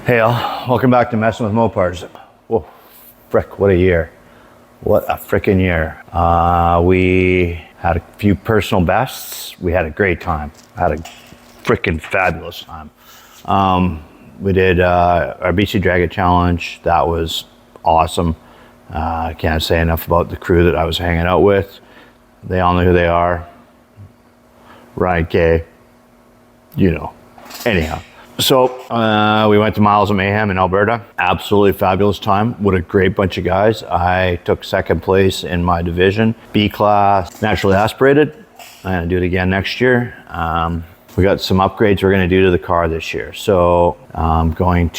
Hey all, welcome back to Messing with Mopars. Whoa, frick, what a year. What a frickin' year. We had a few personal bests. We had a great time. I had a frickin' fabulous time. We did our BC Drag It Challenge. That was awesome. I can't say enough about the crew that I was hanging out with. They all know who they are. Ryan K, you know. Anyhow. So we went to Miles of Mayhem in Alberta. Absolutely fabulous time. What a great bunch of guys. I took second place in my division, B class, naturally aspirated. I'm gonna do it again next year. We got some upgrades we're gonna do to the car this year. So I'm gonna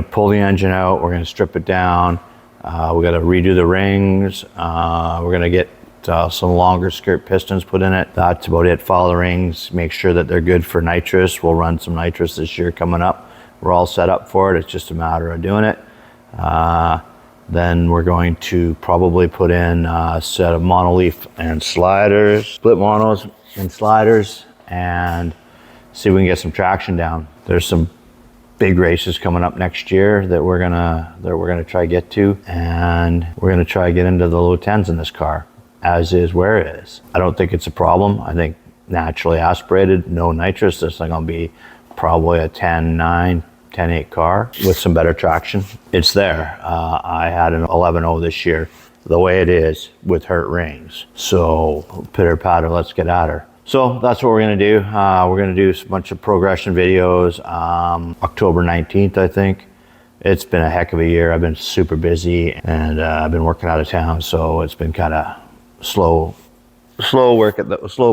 pull the engine out. We're gonna strip it down. We gotta redo the rings. We're gonna get some longer skirt pistons put in it. That's about it. Follow the rings, make sure that they're good for nitrous. We'll run some nitrous this year coming up. We're all set up for it. It's just a matter of doing it. Then we're going to probably put in a set of monoleaf and sliders, split monos and sliders, and see if we can get some traction down. There's some big races coming up next year that we're gonna try to get to, and we're gonna try to get into the low 10s in this car. As is where it is. I don't think it's a problem. I think naturally aspirated, no nitrous, this is gonna be probably a 10.9, 10.8 car with some better traction. It's there. I had an 11.0 this year, the way it is with hurt rings. So pitter patter, let's get at her. So that's what we're gonna do. We're gonna do a bunch of progression videos, October 19th, I think. It's been a heck of a year. I've been super busy and I've been working out of town, so it's been kind of slow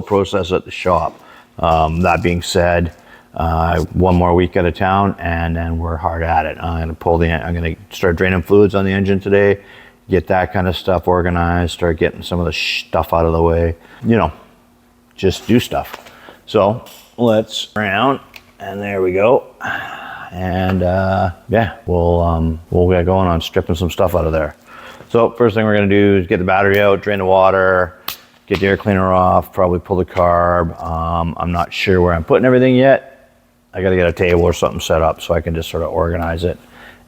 process at the shop. That being said, one more week out of town and then we're hard at it. I'm gonna start draining fluids on the engine today, get that kind of stuff organized, start getting some of the stuff out of the way, you know, just do stuff. So let's round, and there we go. And yeah, we'll get going on stripping some stuff out of there. So first thing we're gonna do is get the battery out, drain the water, get the air cleaner off, probably pull the carb. I'm not sure where I'm putting everything yet. I gotta get a table or something set up so I can just sort of organize it,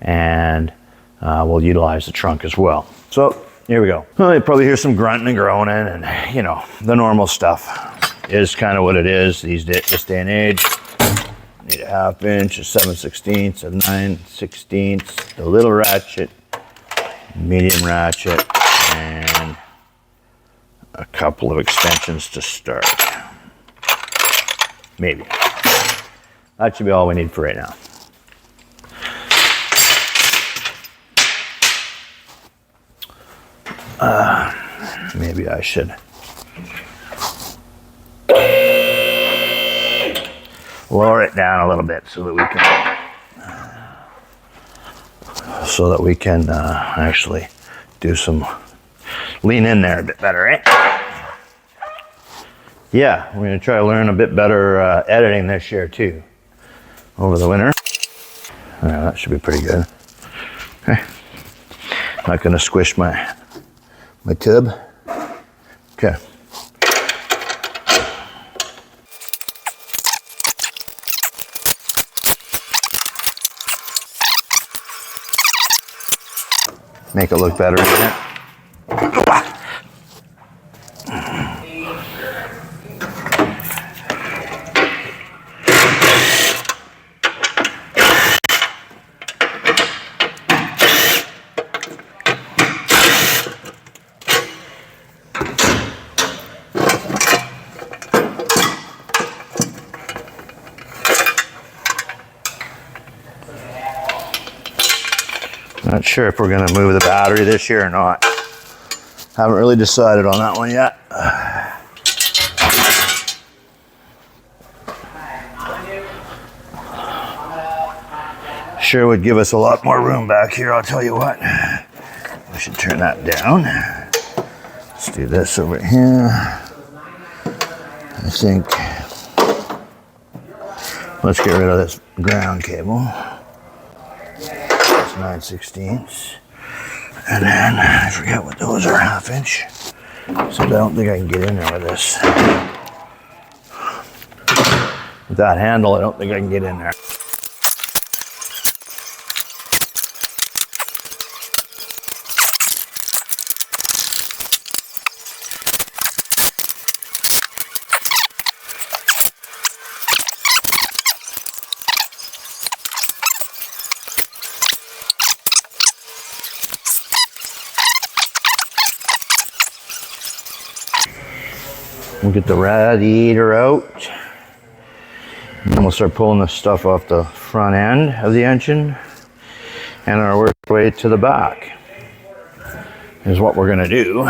and we'll utilize the trunk as well. So here we go. Well, you probably hear some grunting and groaning, and you know, the normal stuff is kind of what it is this day and age. Need a 1/2 inch, a 7/16, a 9/16, the little ratchet, medium ratchet, and a couple of extensions to start. Maybe. That should be all we need for right now. Maybe I should lower it down a little bit so that we can actually do some lean in there a bit better, right? Yeah, we're gonna try to learn a bit better editing this year too, over the winter. Yeah, that should be pretty good. Okay, not gonna squish my tub. Okay. Make it look better, isn't it? Not sure if we're gonna move the battery this year or not. Haven't really decided on that one yet. Sure would give us a lot more room back here, I'll tell you what. We should turn that down. Let's do this over here. I think, let's get rid of this ground cable. 9/16, and then I forget what those are, 1/2 inch. So I don't think I can get in there with this. With that handle, I don't think I can get in there. We'll get the radiator out. And then we'll start pulling the stuff off the front end of the engine. And our work way to the back is what we're gonna do.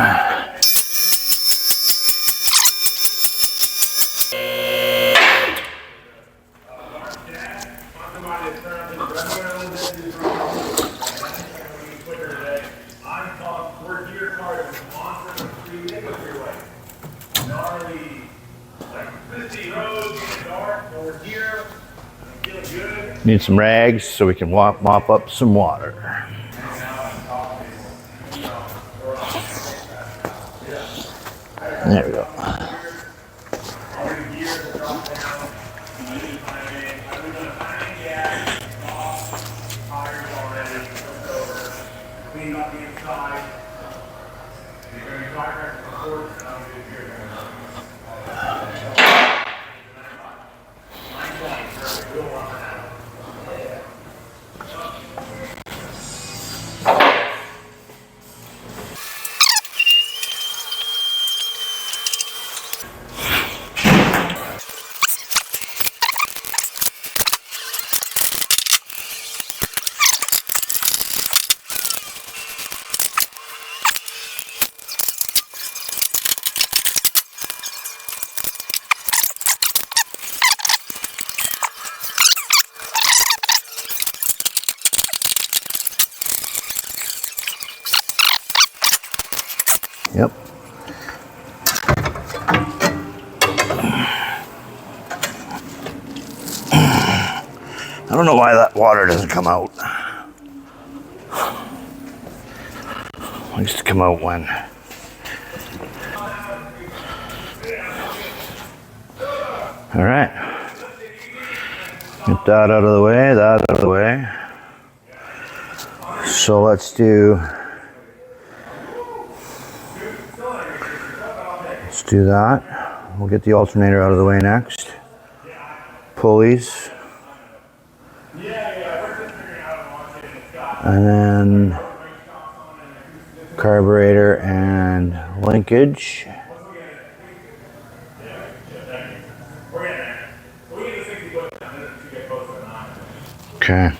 Need some rags so we can mop up some water. There we go. Yep. I don't know why that water doesn't come out. It likes to come out when. All right. Get that out of the way, that out of the way. So let's do that. We'll get the alternator out of the way next. Pulleys. And then carburetor and linkage. Okay.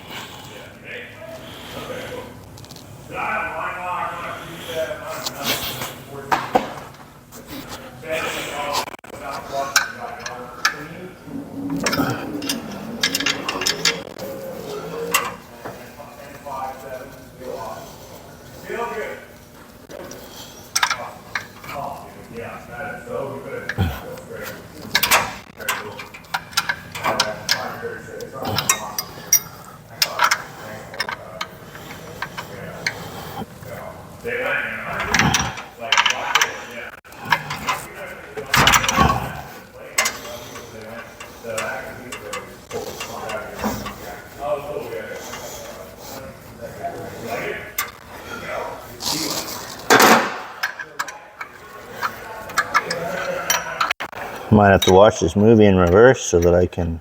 Might have to watch this movie in reverse so that I can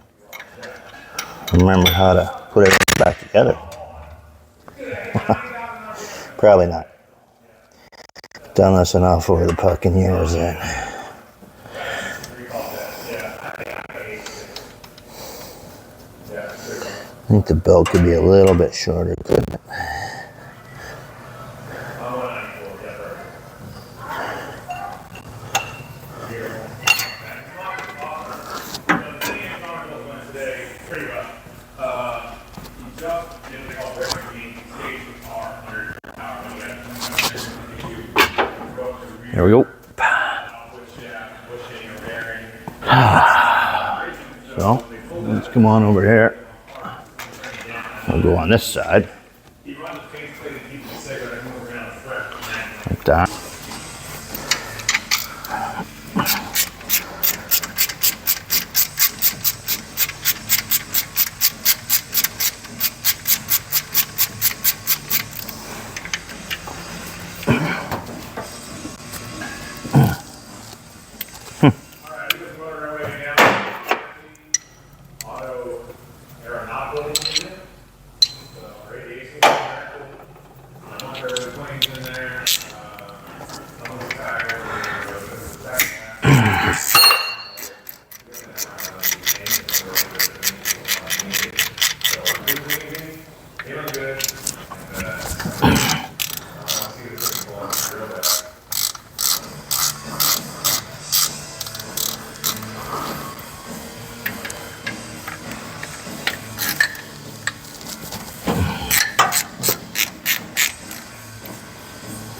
remember how to put it back together. Probably not. Done this enough over the fucking years then. I think the belt could be a little bit shorter, couldn't it? There we go. So, let's come on over here. We'll go on this side. Like that.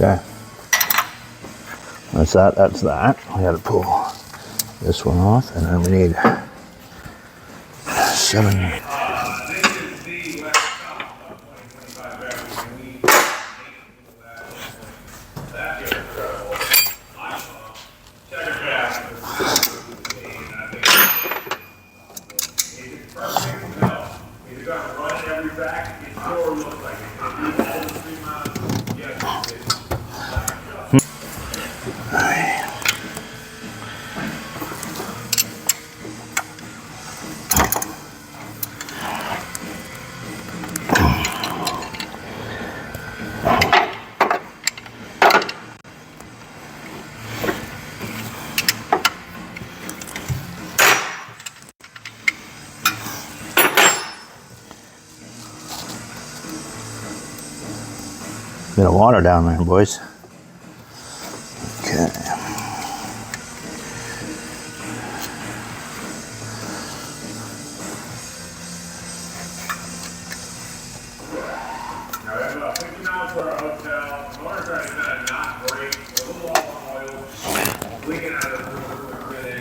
Okay. That's that. That's that. We got to pull this one off, and then we need 7. Bit of water down there, boys. Okay. Now we have about 50 miles to our hotel. The motor's right now not great. A little off on oil. Leaking out of the roof everything.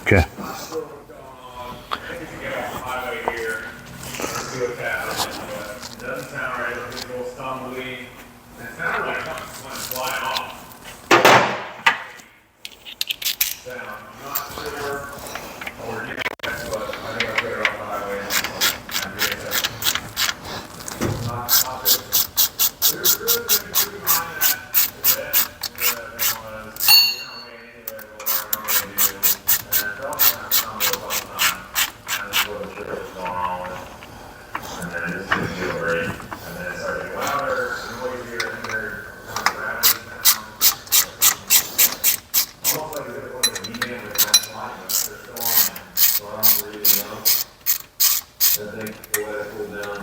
Okay. Not sure what's going on. I think we should get off the highway here. Let's see what's happening. But it doesn't sound right. It's a little stumbly. And it sounded like something went flying off. Sound. I'm not sure. Oh, we're getting that, but I think I'll get it off the highway. I'm getting that. Not good. There's really going to be keeping an eye on that event was, anyway, what we're going to do. And I felt like I'm trying to go all the time. And this wasn't sure what was going on with it. And then it just didn't feel great. And then it started getting louder, noisier, and they're kind of rattling down. Almost like as if it was a medium with that slide, but they're still on it. So I don't really know. I think we'll let it cool down.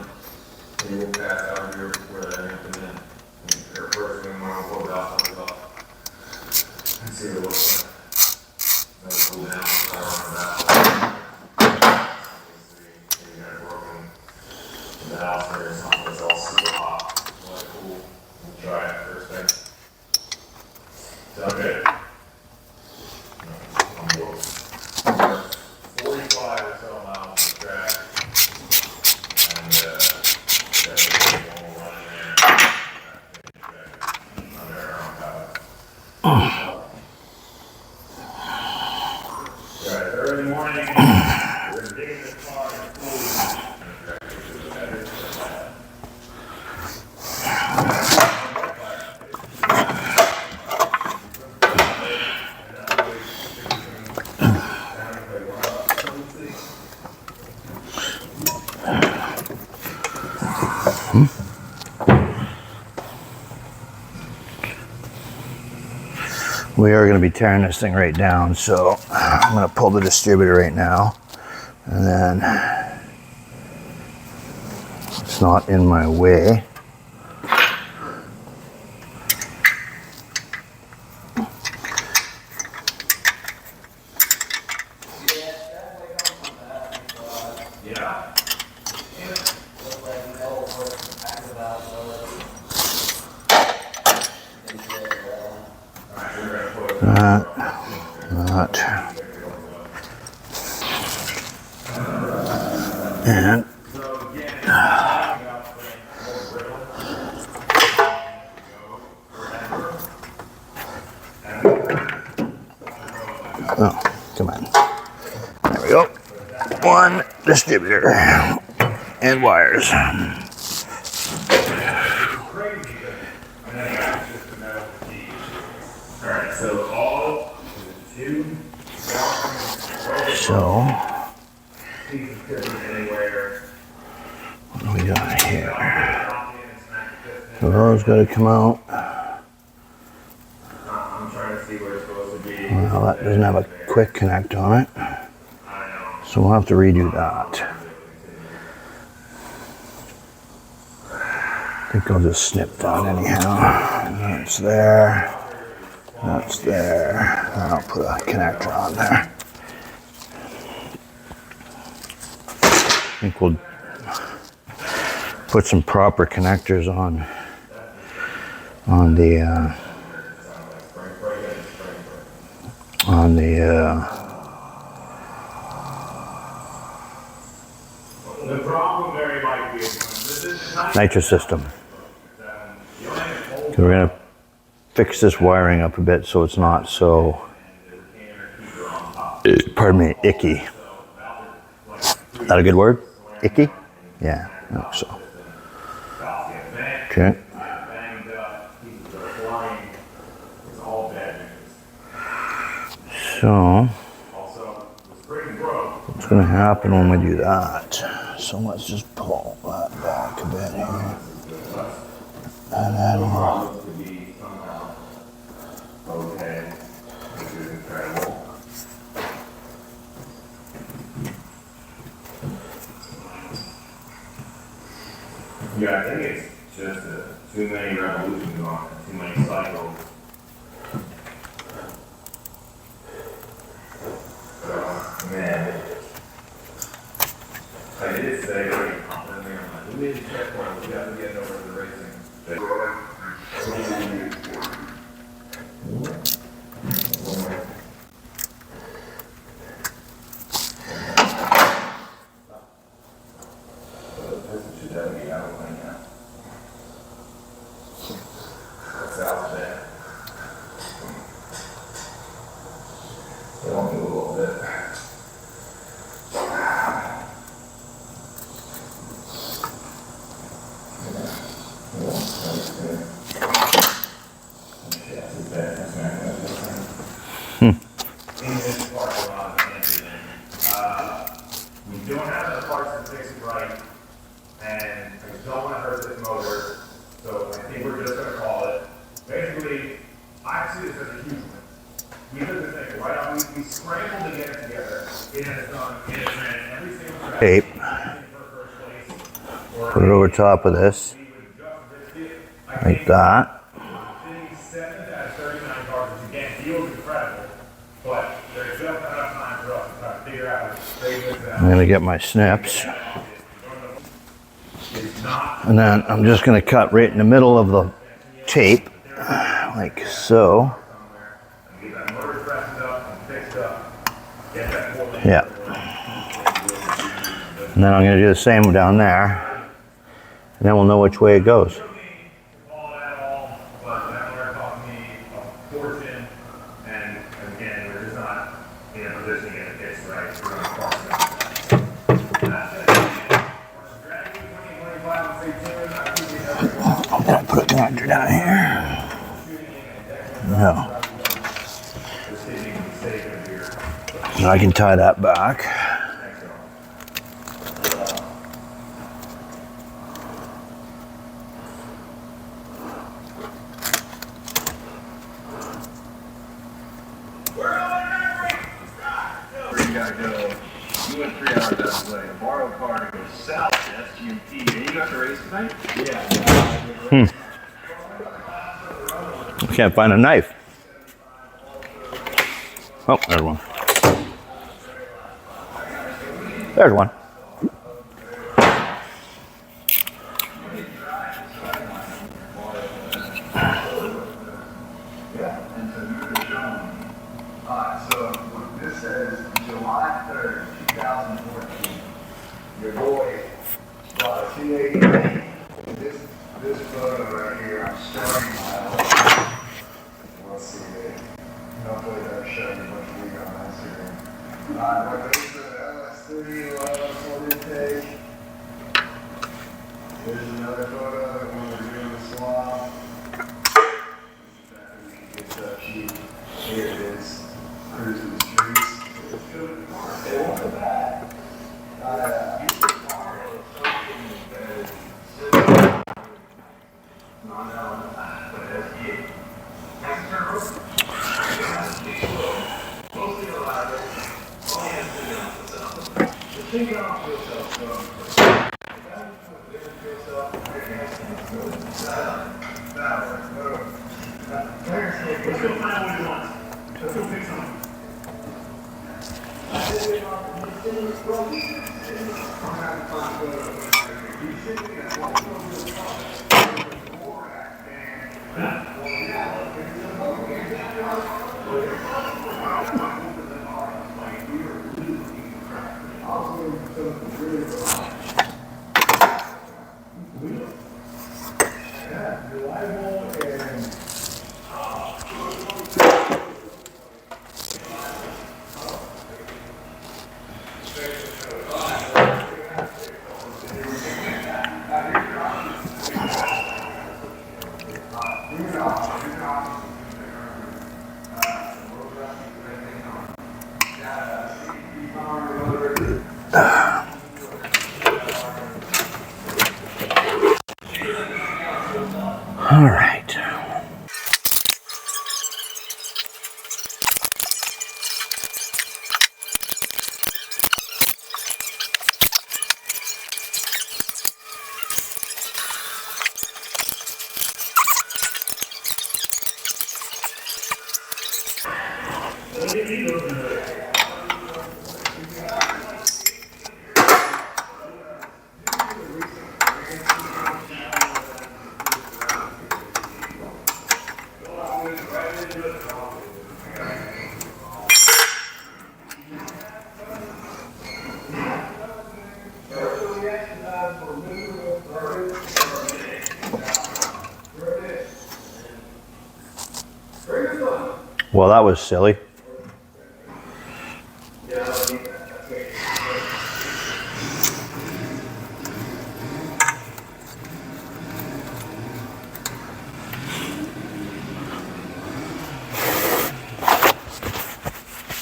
And we'll pass out here where they're going to come in. And they're first thing when I'll pull it off, I'll look up and see what it looks like. Let it cool down, start on the back. Maybe you got it broken in the house or something that's all super hot. Let it cool. We'll try it first thing. Sound good? I'm bored. 45 or so miles on the track. And, early morning, we're digging this car in the pool. We are going to be tearing this thing right down, so I'm going to pull the distributor right now, and then it's not in my way. Yeah. Not. And oh, come on. There we go. One distributor and wires. So, what do we got here? So those got to come out. Well, that doesn't have a quick connect on it. So we'll have to redo that. I think I'll just snip that anyhow. That's there. That's there. And I'll put a connector on there. I think we'll put some proper connectors on on the The problem very likely is this is not nitrous system. you only have to hold We're gonna fix this wiring up a bit so it's not so, pardon me, icky. Is that a good word? Icky? Yeah, I think so. Okay. banged up, people are flying, it's all bad news. So, Also, the spring broke. what's gonna happen when we do that? So let's just pull that back a bit here. And then we'll, To be somehow okay, which is incredible. Yeah, I think it's just too many revolutions on it, too many cycles. Man. I did say, we need to check one, we got to get over the racing. What's out there? They want me a little bit. We don't have the parts to fix it right, and I don't want to hurt this motor, so I think we're just gonna call it. Basically, I see this as a huge win. We took this thing right on, we scrambled to get it together. It has done, it has ran every single track. tape, For first place, put it over top of this, we would just risk it. I like think that. Hitting 7 out of 39 cars, which again feels incredible, but there's just enough time for us to try to figure out how to straighten this out. I'm gonna get my snips. It's not And then I'm just gonna cut right in the middle of the tape, like so. somewhere, and get that motor freshened up and fixed up, get that whole thing. Yeah. And then I'm gonna do the same down there. And then we'll know which way it goes. All that all, but that motor cost me a fortune, and again, we're just not in a position to get it fixed right. We're gonna cost it. That's it. Gradually, 2025, and stay tuned. I appreciate everyone. I'm gonna put a connector down here. No. And I can tie that back. You gotta go. You went 3 hours out of the way. Borrow a car to go south to SGMT. And you got the race tonight? Yeah. Can't find a knife. Oh, there's one. There's one. So this says July 3rd, 2014. Your boy bought a 280. This photo right here, I'm starting my we'll see it. Hopefully that'll show you what we got on Instagram. But this is an LS3 full intake. Here's another photo when we're doing the swap. This is after we can get stuff cheap. Here it is. Cruising the streets. They want the back. Let's go find what he wants. Let's go fix something. All right. Well, that was silly.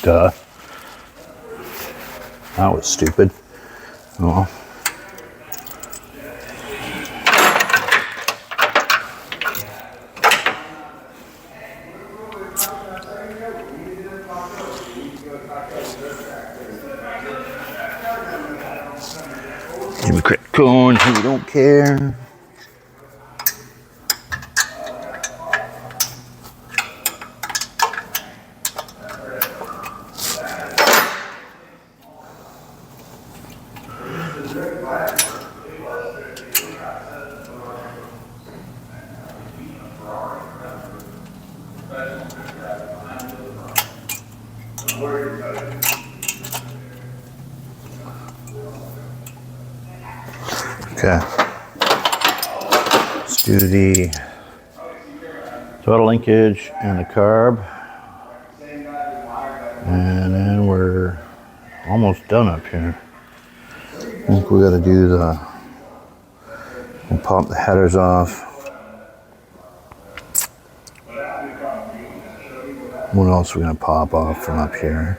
Duh. That was stupid. Oh. Jimmy Crick Coon, who don't care. Okay. Let's do the throttle linkage and the carb. And then we're almost done up here. I think we gotta do we'll pop the headers off. What else are we gonna pop off from up here?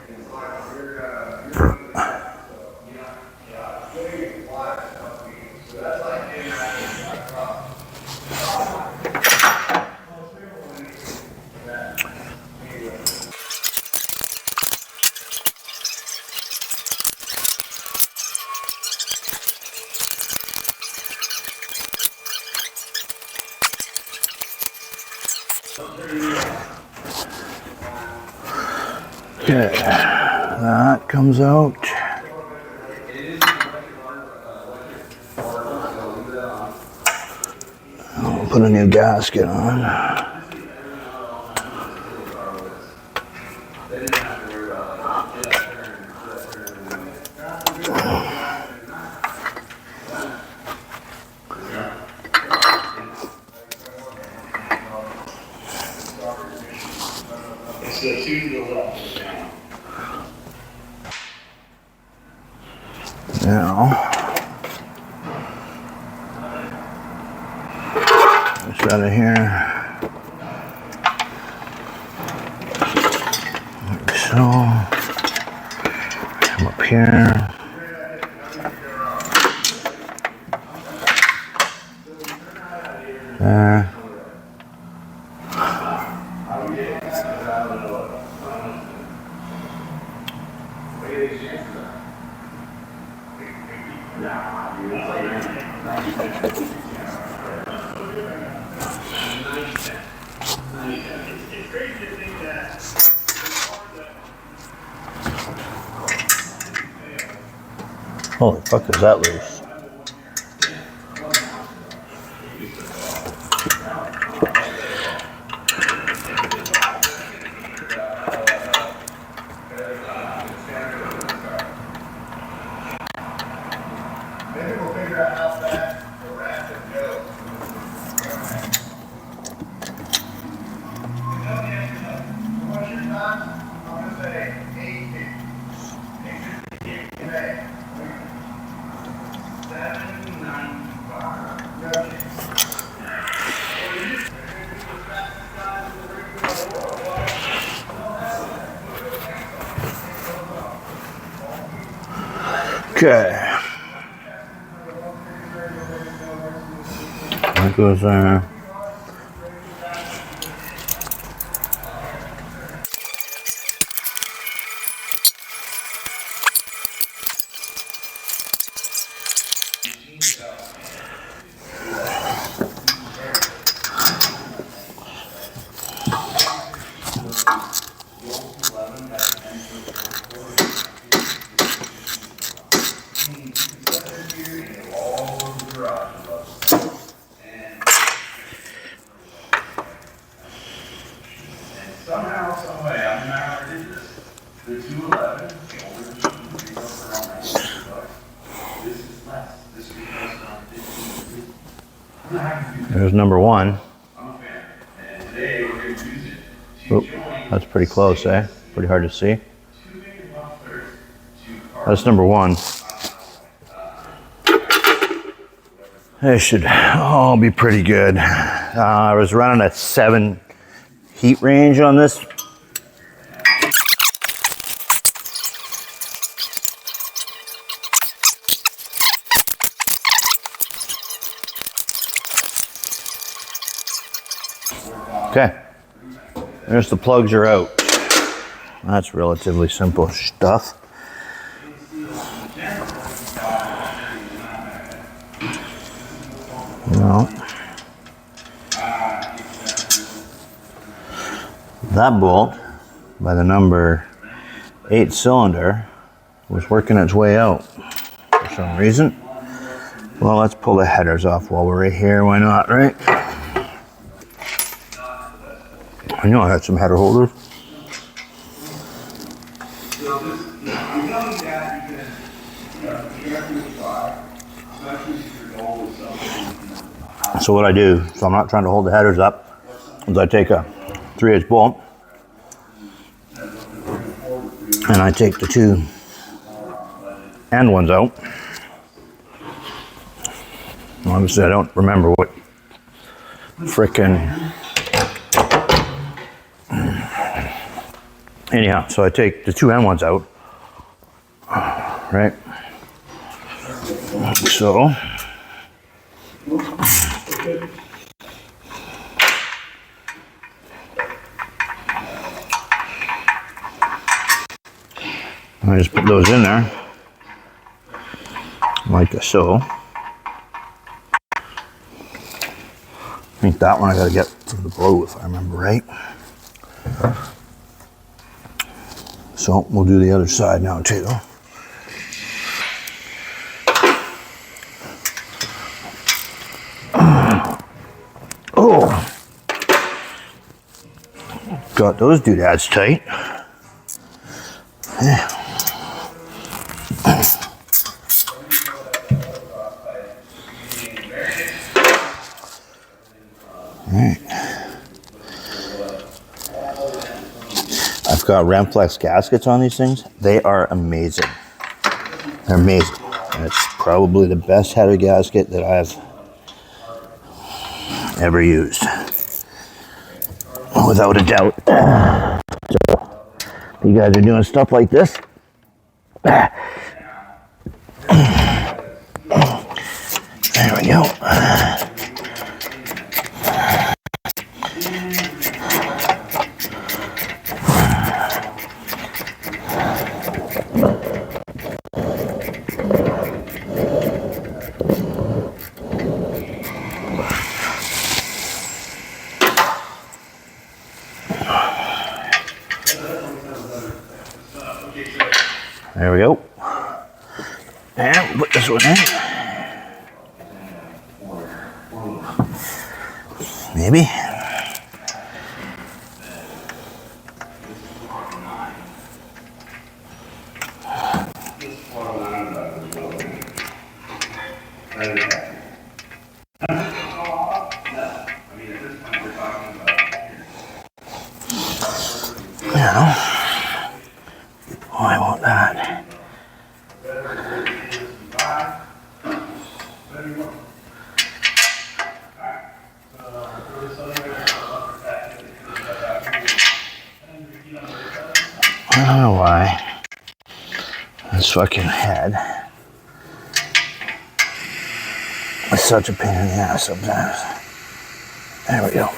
Okay, that comes out. I'll put a new gasket on. It's the two to the left. Now, this out of here, like so. Come up here. There. Holy fuck, is that loose? Okay. That goes there. Somehow, some way, I don't know how I did this. The 211, the older machine, we go for around $900. This is less. This is around 15. I don't know how you do that. There's number one. I'm a fan. And today we're going to use it to Oop, join that's pretty close, eh? Pretty hard to see. 2 big mufflers to car. That's number one. They should all be pretty good. I was running a 7 heat range on this. Okay, there's the plugs are out. That's relatively simple stuff. No. That bolt, by the number 8 cylinder, was working its way out for some reason. Well, let's pull the headers off while we're right here. Why not, right? I know I had some header holders. So what I do, so I'm not trying to hold the headers up, is I take a 3/8 bolt and I take the 2 end ones out. Obviously I don't remember what frickin'. Anyhow, so I take the 2 end ones out, right? So I just put those in there, like so. I think that one I gotta get from the blue if I remember right. So we'll do the other side now too. Oh, got those doodads tight. Yeah. Right. I've got Ramflex gaskets on these things. They are amazing. They're amazing. And it's probably the best header gasket that I've ever used. Without a doubt. So, you guys are doing stuff like this. There we go. There we go. And put this one in. Maybe. No. Oh, I want that. I don't know why this fucking head It's such a pain in the ass sometimes. There we go.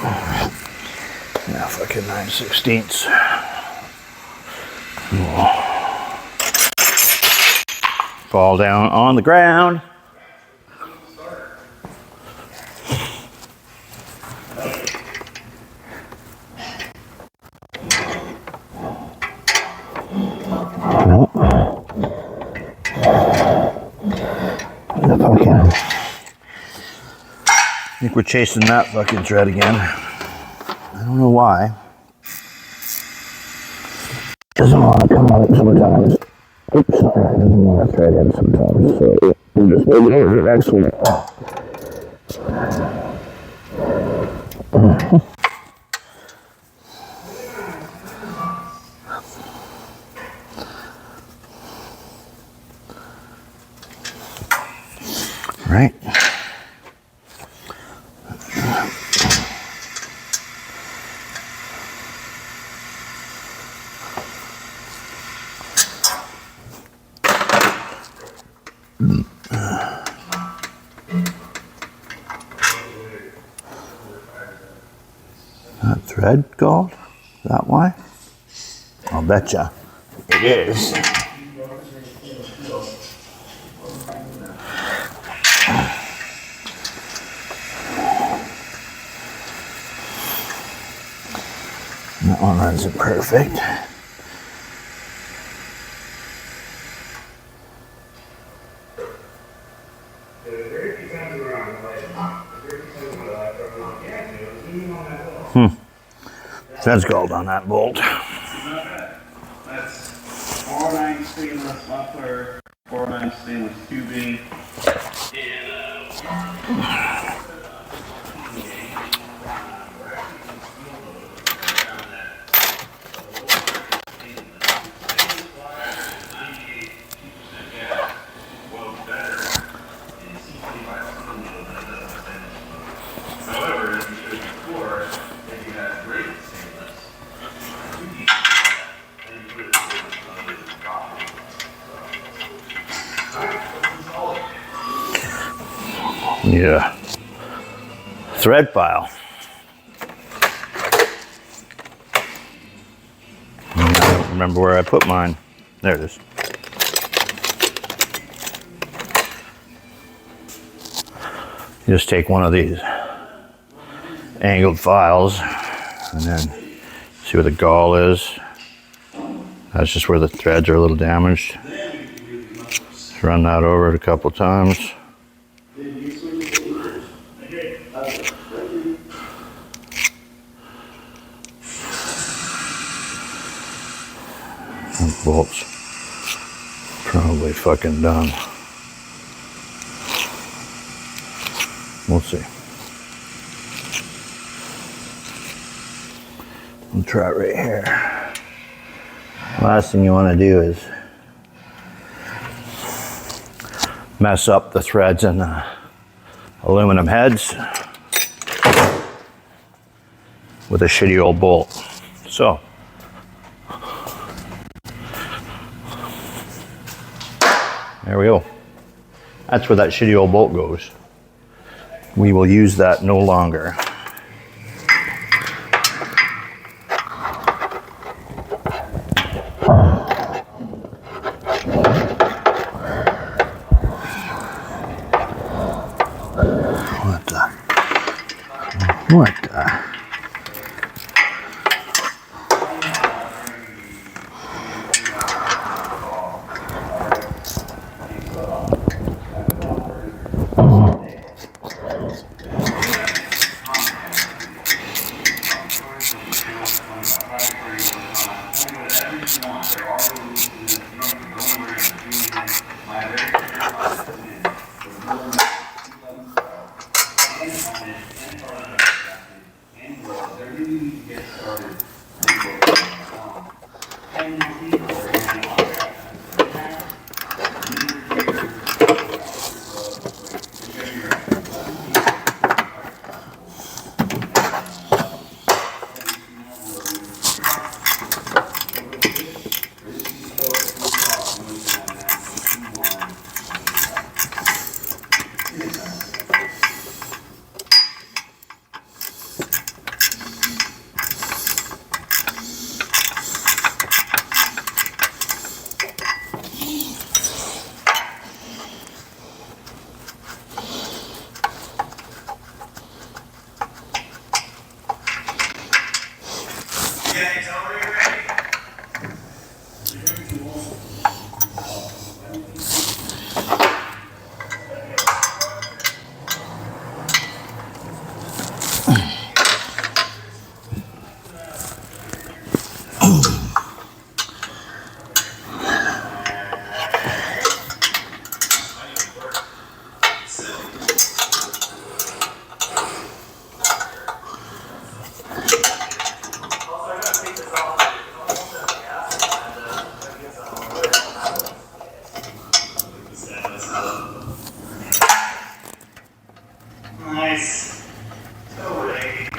Now fucking 9/16. Fall down on the ground. I think we're chasing that fucking thread again. I don't know why. Doesn't want to come out sometimes. Oops, sorry, it doesn't want to thread in sometimes. So we'll just move it over to the next one. Right. That thread gold? Is that why? I'll betcha it is. That one runs it perfect. Thread's gold on that bolt. That's 409 stainless muffler, 409 stainless tubing, however, as we showed you before, if you had great stainless, then you put it in the bottom. Yeah. Thread file. I don't remember where I put mine. There it is. You just take one of these angled files and then see where the gall is. That's just where the threads are a little damaged. Just run that over it a couple times. And bolts probably fucking done. We'll see. We'll try it right here. Last thing you want to do is mess up the threads in the aluminum heads with a shitty old bolt. So, there we go. That's where that shitty old bolt goes. We will use that no longer. What the?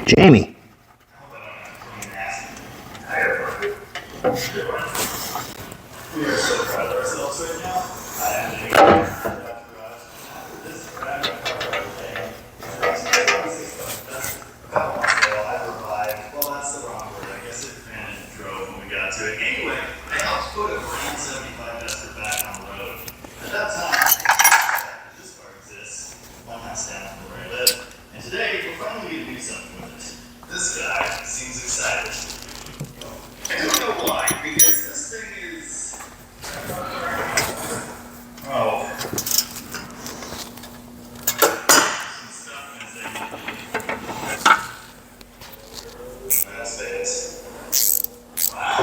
Jamie. We are so proud of ourselves right now. Well, that's the wrong word. I guess it ran and drove when we got to it. Anyway, I helped put a brand 75 Vesper back on the road. At that time, this car exists, one house down from where I live. And today, we're finally going to do something with it. This guy seems excited. I don't know why, because this thing is... Oh. Some stuff missing. That's it. Wow.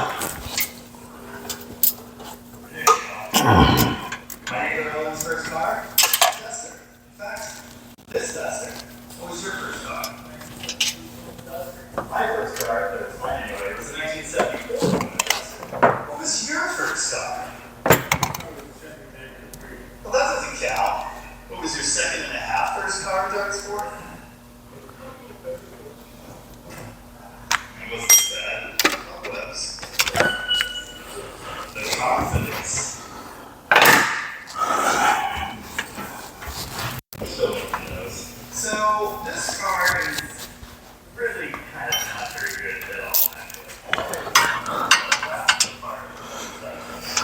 There you go. My neighbor Owen's first car? Duster. In fact, this Duster. What was your first car? My first car, but it's mine anyway, was a 1974 Duster. What was your first car? Well, that doesn't count. What was your second and a half first car, Dark Sport? It wasn't sad. What else? The confidence. Still making those. So, this car is really kind of not very good at all, actually.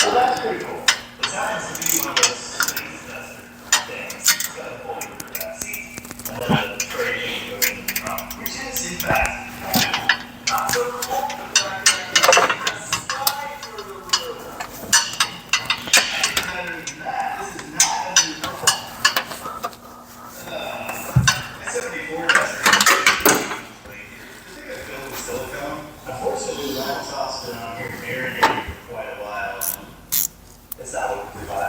Well, that's pretty cool. This happens to be one of those space duster things. It's got a fully roof back seat, and then a tray can go in the trunk, which is, in fact, not so cool. The fact that I can slide through the roof. And better than that, this is not a new car. My 74 Duster. The thing I filled with silicone. Unfortunately, the laptop's been on here marinating for quite a while. It's not what we buy.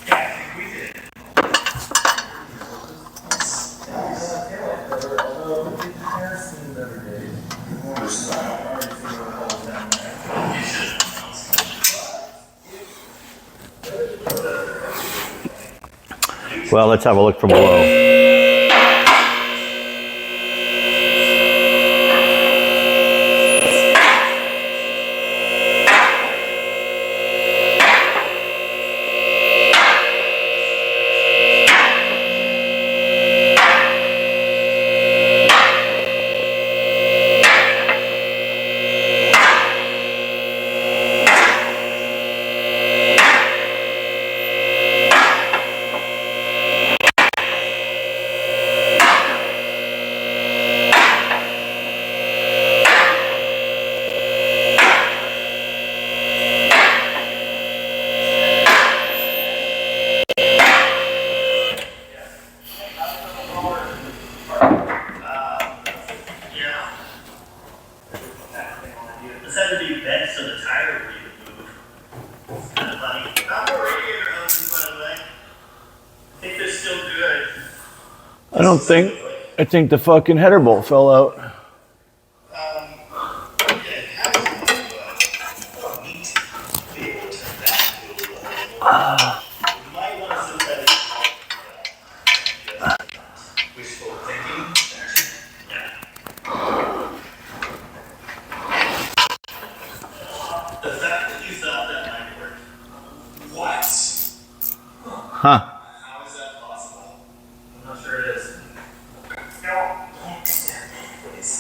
Yeah, I think we did. Well, let's have a look from below. This had to be bent so the tire would even move. It's kind of funny. Not the radiator hoses, by the way. I think they're still good. I don't think. I think the fucking header bolt fell out. Yeah, it has to be, but neat to be able to turn that into a little hole. You might want to synthetic wishful thinking. Yeah. The fact that you thought that might work. What? Huh. How is that possible? I'm not sure it is. No. Please.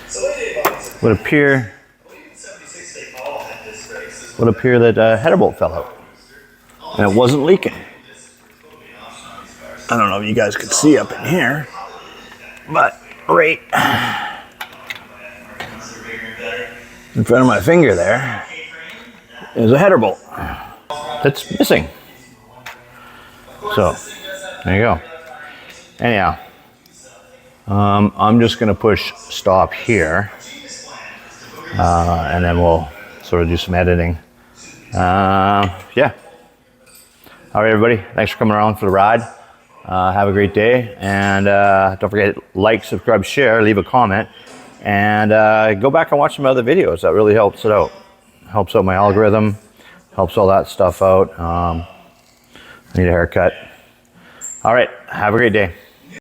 So what did they Would appear. Well, even 76 they all had this race. Would appear that header bolt fell out, and it wasn't leaking. I don't know if you guys could see up in here, but right in front of my finger there is a header bolt that's missing. So there you go. Anyhow, I'm just gonna push stop here, and then we'll sort of do some editing. Yeah. All right, everybody. Thanks for coming around for the ride. Have a great day, and don't forget, like, subscribe, share, leave a comment, and go back and watch some other videos. That really helps it out. Helps out my algorithm, helps all that stuff out. Need a haircut. All right. Have a great day.